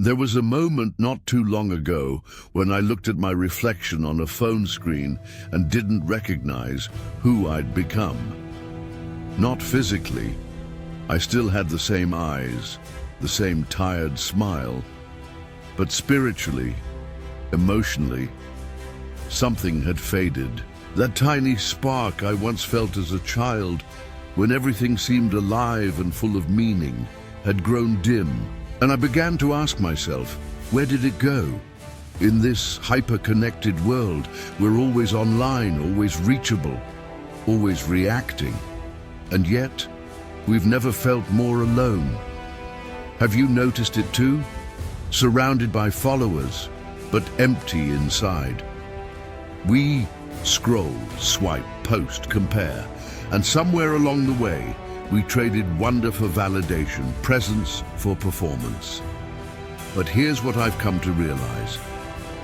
There was a moment not too long ago when I looked at my reflection on a phone screen and didn't recognize who I'd become. Not physically. I still had the same eyes, the same tired smile, but spiritually, emotionally, something had faded. That tiny spark I once felt as a child, when everything seemed alive and full of meaning, had grown dim. And I began to ask myself, where did it go? In this hyper-connected world, we're always online, always reachable, always reacting. And yet, we've never felt more alone. Have you noticed it too? Surrounded by followers, but empty inside. We scroll, swipe, post, compare, and somewhere along the way, we traded wonder for validation, presence for performance. But here's what I've come to realize.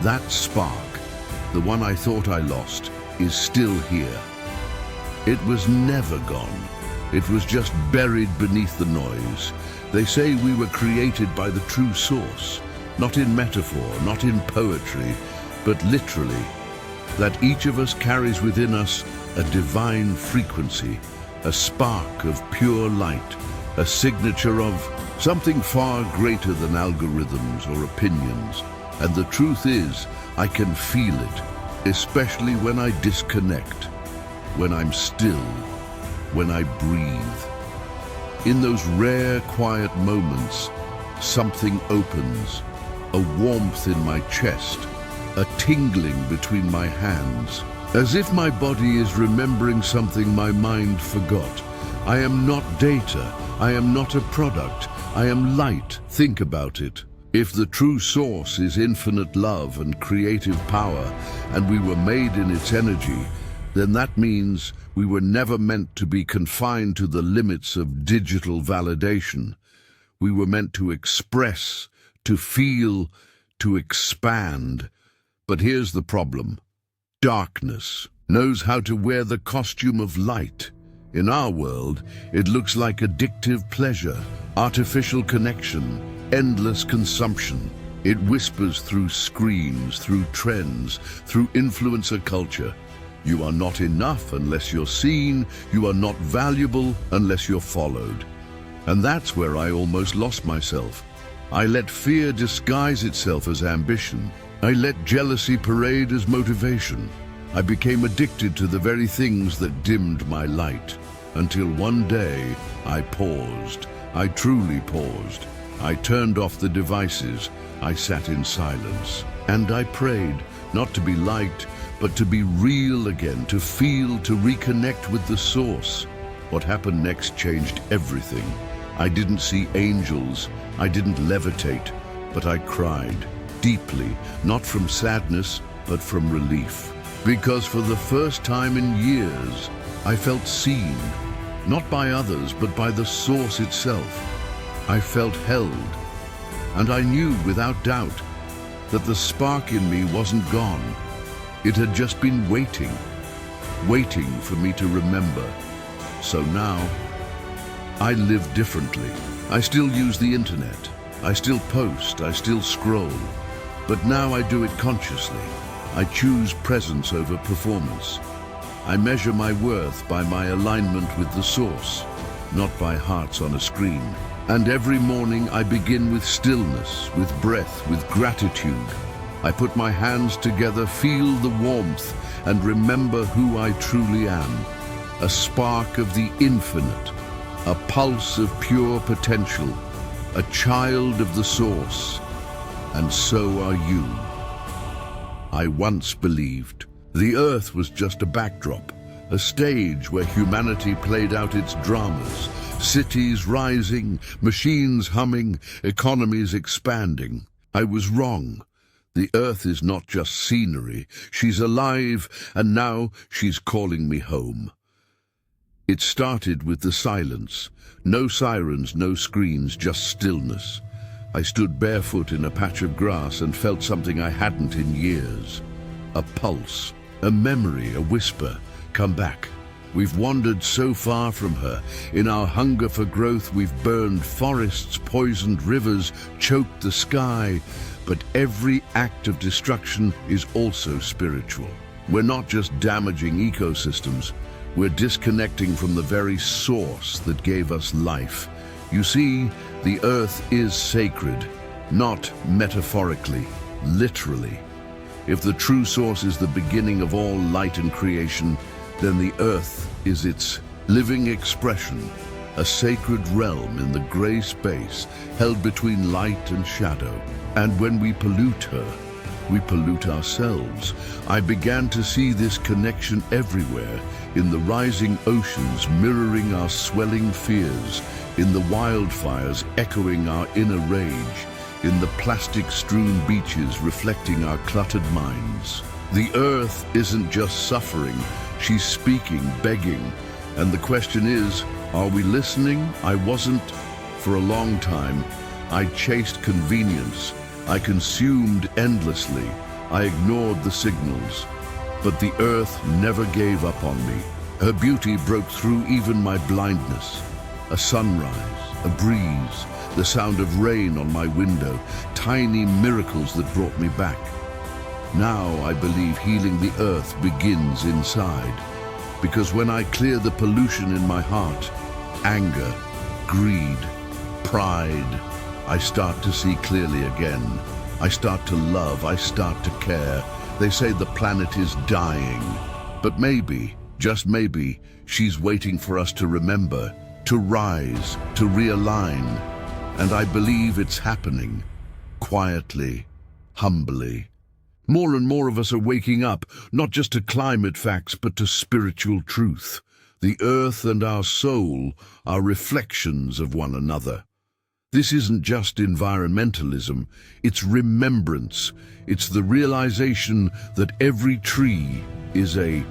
That spark, the one I thought I lost, is still here. It was never gone. It was just buried beneath the noise. They say we were created by the true source, not in metaphor, not in poetry, but literally. That each of us carries within us a divine frequency, a spark of pure light, a signature of something far greater than algorithms or opinions. And the truth is, I can feel it, especially when I disconnect, when I'm still, when I breathe. In those rare, quiet moments, something opens, a warmth in my chest, a tingling between my hands, as if my body is remembering something my mind forgot. I am not data. I am not a product. I am light. Think about it. If the true source is infinite love and creative power, and we were made in its energy, then that means we were never meant to be confined to the limits of digital validation. We were meant to express, to feel, to expand. But here's the problem. Darkness knows how to wear the costume of light. In our world, it looks like addictive pleasure, artificial connection, endless consumption. It whispers through screens, through trends, through influencer culture. You are not enough unless you're seen. You are not valuable unless you're followed. And that's where I almost lost myself. I let fear disguise itself as ambition. I let jealousy parade as motivation. I became addicted to the very things that dimmed my light, until one day I paused. I truly paused. I turned off the devices. I sat in silence. And I prayed, not to be liked, but to be real again, to feel, to reconnect with the source. What happened next changed everything. I didn't see angels. I didn't levitate, but I cried. Deeply, not from sadness, but from relief. Because for the first time in years, I felt seen, not by others, but by the source itself. I felt held, and I knew without doubt that the spark in me wasn't gone. It had just been waiting for me to remember. So now, I live differently. I still use the internet. I still post, I still scroll. But now I do it consciously. I choose presence over performance. I measure my worth by my alignment with the source, not by hearts on a screen. And every morning I begin with stillness, with breath, with gratitude. I put my hands together, feel the warmth, and remember who I truly am. A spark of the infinite, a pulse of pure potential, a child of the source. And so are you. I once believed the earth was just a backdrop, a stage where humanity played out its dramas, cities rising, machines humming, economies expanding. I was wrong. The earth is not just scenery. She's alive, and now she's calling me home. It started with the silence. No sirens, no screens, just stillness. I stood barefoot in a patch of grass and felt something I hadn't in years. A pulse, a memory, a whisper. Come back. We've wandered so far from her. In our hunger for growth, we've burned forests, poisoned rivers, choked the sky. But every act of destruction is also spiritual. We're not just damaging ecosystems, we're disconnecting from the very source that gave us life. You see, the earth is sacred, not metaphorically, literally. If the true source is the beginning of all light and creation, then the earth is its living expression, a sacred realm in the gray space held between light and shadow. And when we pollute her, we pollute ourselves. I began to see this connection everywhere, in the rising oceans mirroring our swelling fears, in the wildfires echoing our inner rage, in the plastic-strewn beaches reflecting our cluttered minds. The earth isn't just suffering, she's speaking, begging. And the question is, are we listening? I wasn't. For a long time, I chased convenience. I consumed endlessly. I ignored the signals. But the earth never gave up on me. Her beauty broke through even my blindness. A sunrise, a breeze, the sound of rain on my window, tiny miracles that brought me back. Now I believe healing the earth begins inside. Because when I clear the pollution in my heart, anger, greed, pride, I start to see clearly again. I start to love, I start to care. They say the planet is dying. But maybe, just maybe, she's waiting for us to remember, to rise, to realign. And I believe it's happening, quietly, humbly. More and more of us are waking up, not just to climate facts, but to spiritual truth. The earth and our soul are reflections of one another. This isn't just environmentalism, it's remembrance. It's the realization that every tree is a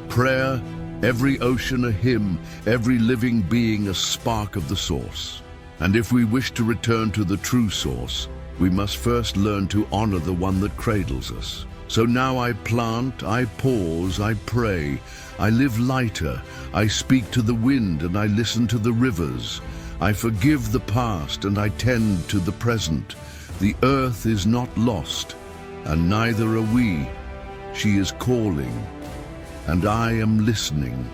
prayer, every ocean a hymn, every living being a spark of the source. And if we wish to return to the true source, we must first learn to honor the one that cradles us. So now I plant, I pause, I pray, I live lighter, I speak to the wind and I listen to the rivers. I forgive the past and I tend to the present. The earth is not lost, and neither are we. She is calling, and I am listening.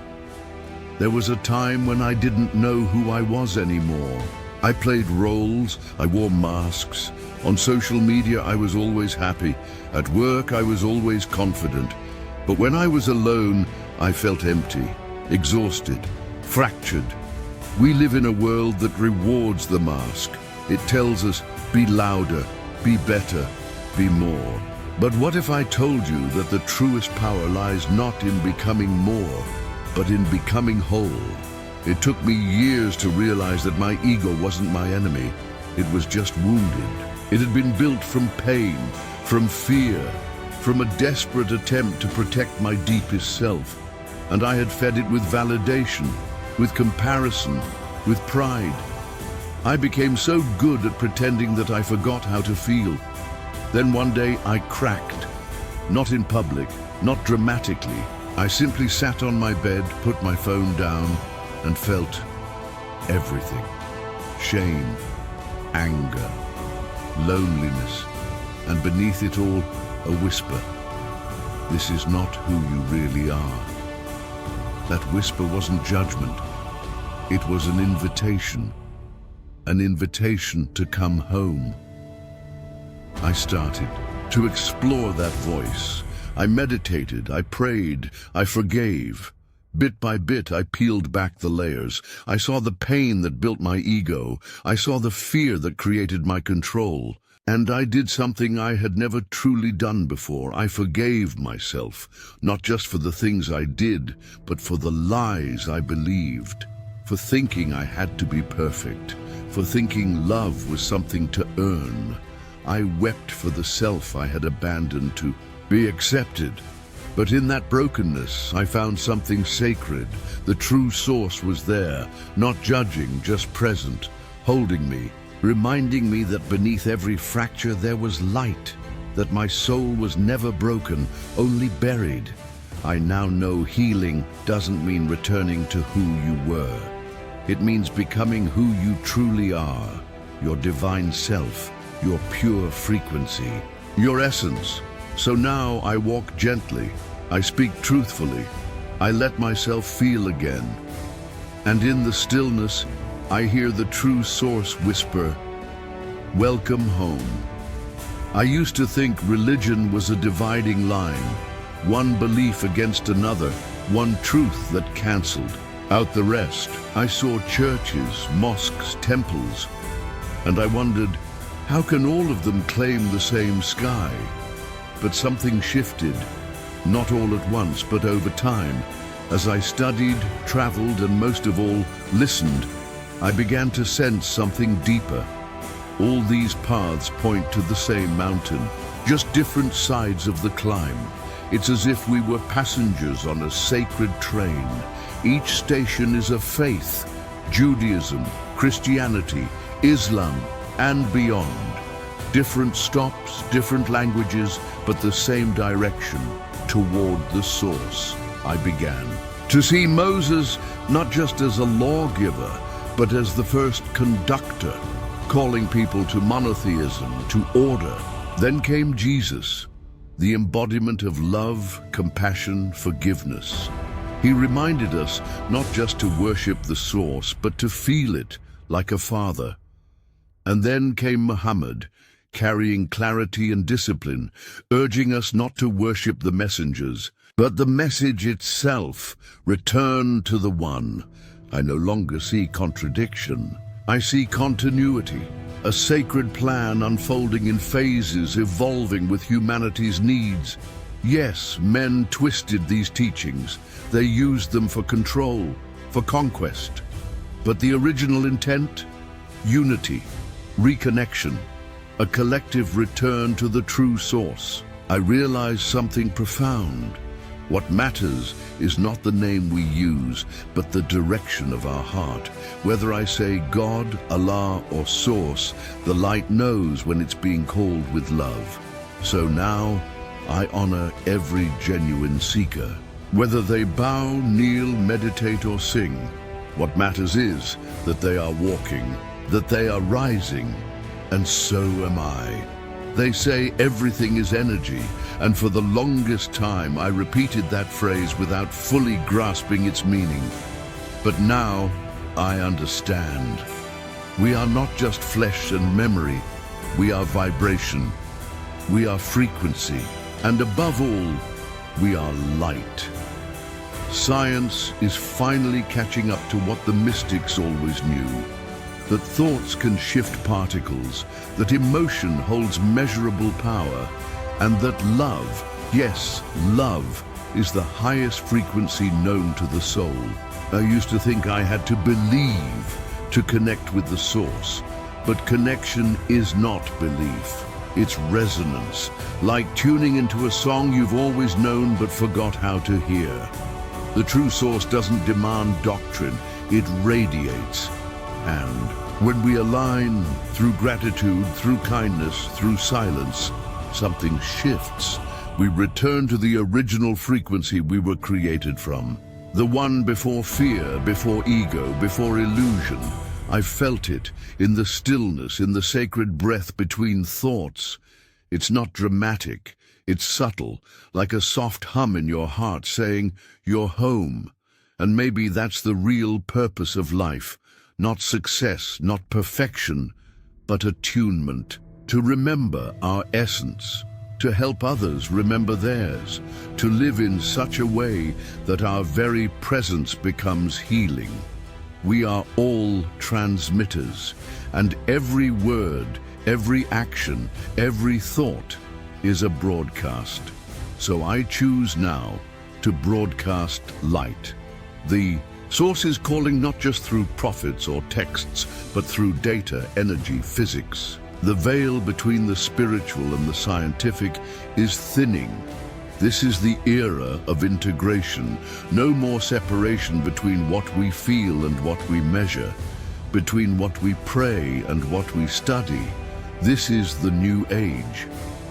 There was a time when I didn't know who I was anymore. I played roles, I wore masks. On social media, I was always happy. At work, I was always confident. But when I was alone, I felt empty, exhausted, fractured. We live in a world that rewards the mask. It tells us, be louder, be better, be more. But what if I told you that the truest power lies not in becoming more, but in becoming whole? It took me years to realize that my ego wasn't my enemy. It was just wounded. It had been built from pain, from fear, from a desperate attempt to protect my deepest self. And I had fed it with validation, with comparison, with pride. I became so good at pretending that I forgot how to feel. Then one day I cracked. Not in public, not dramatically. I simply sat on my bed, put my phone down, and felt everything. Shame, anger, loneliness, and beneath it all, a whisper. This is not who you really are. That whisper wasn't judgment. It was an invitation to come home. I started to explore that voice. I meditated, I prayed, I forgave. Bit by bit, I peeled back the layers. I saw the pain that built my ego. I saw the fear that created my control. And I did something I had never truly done before. I forgave myself, not just for the things I did, but for the lies I believed. For thinking I had to be perfect. For thinking love was something to earn. I wept for the self I had abandoned to be accepted. But in that brokenness, I found something sacred. The true source was there, not judging, just present, holding me, reminding me that beneath every fracture there was light, that my soul was never broken, only buried. I now know healing doesn't mean returning to who you were. It means becoming who you truly are, your divine self, your pure frequency, your essence. So now I walk gently, I speak truthfully, I let myself feel again. And in the stillness, I hear the true source whisper, "Welcome home." I used to think religion was a dividing line, one belief against another, one truth that cancelled out the rest. I saw churches, mosques, temples, and I wondered, how can all of them claim the same sky? But something shifted, not all at once, but over time. As I studied, traveled, and most of all, listened, I began to sense something deeper. All these paths point to the same mountain, just different sides of the climb. It's as if we were passengers on a sacred train. Each station is a faith, Judaism, Christianity, Islam, and beyond. Different stops, different languages, but the same direction, toward the source. I began to see Moses not just as a lawgiver, but as the first conductor, calling people to monotheism, to order. Then came Jesus, the embodiment of love, compassion, forgiveness. He reminded us not just to worship the source, but to feel it like a father. And then came Muhammad, carrying clarity and discipline, urging us not to worship the messengers, but the message itself, return to the one. I no longer see contradiction. I see continuity, a sacred plan unfolding in phases, evolving with humanity's needs. Yes, men twisted these teachings. They used them for control, for conquest. But the original intent? Unity, reconnection, a collective return to the true source. I realized something profound. What matters is not the name we use, but the direction of our heart. Whether I say God, Allah, or Source, the light knows when it's being called with love. So now, I honor every genuine seeker. Whether they bow, kneel, meditate, or sing, what matters is that they are walking, that they are rising, and so am I. They say everything is energy, and for the longest time I repeated that phrase without fully grasping its meaning. But now I understand. We are not just flesh and memory, we are vibration, we are frequency, and above all, we are light. Science is finally catching up to what the mystics always knew. That thoughts can shift particles, that emotion holds measurable power, and that love, yes, love, is the highest frequency known to the soul. I used to think I had to believe to connect with the source, but connection is not belief. It's resonance, like tuning into a song you've always known but forgot how to hear. The true source doesn't demand doctrine, it radiates. And when we align through gratitude, through kindness, through silence, something shifts. We return to the original frequency we were created from. The one before fear, before ego, before illusion. I felt it in the stillness, in the sacred breath between thoughts. It's not dramatic, it's subtle, like a soft hum in your heart saying, "You're home." And maybe that's the real purpose of life. Not success, not perfection, but attunement. To remember our essence, to help others remember theirs, to live in such a way that our very presence becomes healing. We are all transmitters, and every word, every action, every thought is a broadcast. So I choose now to broadcast light. The source is calling not just through prophets or texts, but through data, energy, physics. The veil between the spiritual and the scientific is thinning. This is the era of integration. No more separation between what we feel and what we measure, between what we pray and what we study. This is the new age.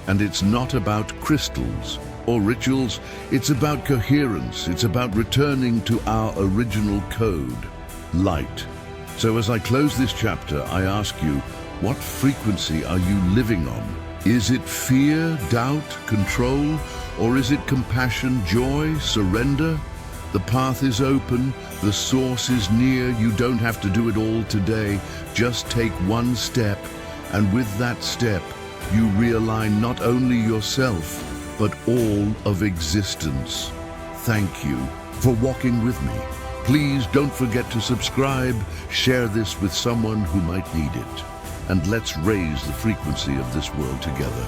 And it's not about crystals. or rituals. It's about coherence. It's about returning to our original code, light. So as I close this chapter, I ask you, what frequency are you living on? Is it fear, doubt, control, or is it compassion, joy, surrender? The path is open, the source is near. You don't have to do it all today. Just take one step, and with that step, you realign not only yourself, but all of existence. Thank you for walking with me. Please don't forget to subscribe, share this with someone who might need it, and let's raise the frequency of this world together.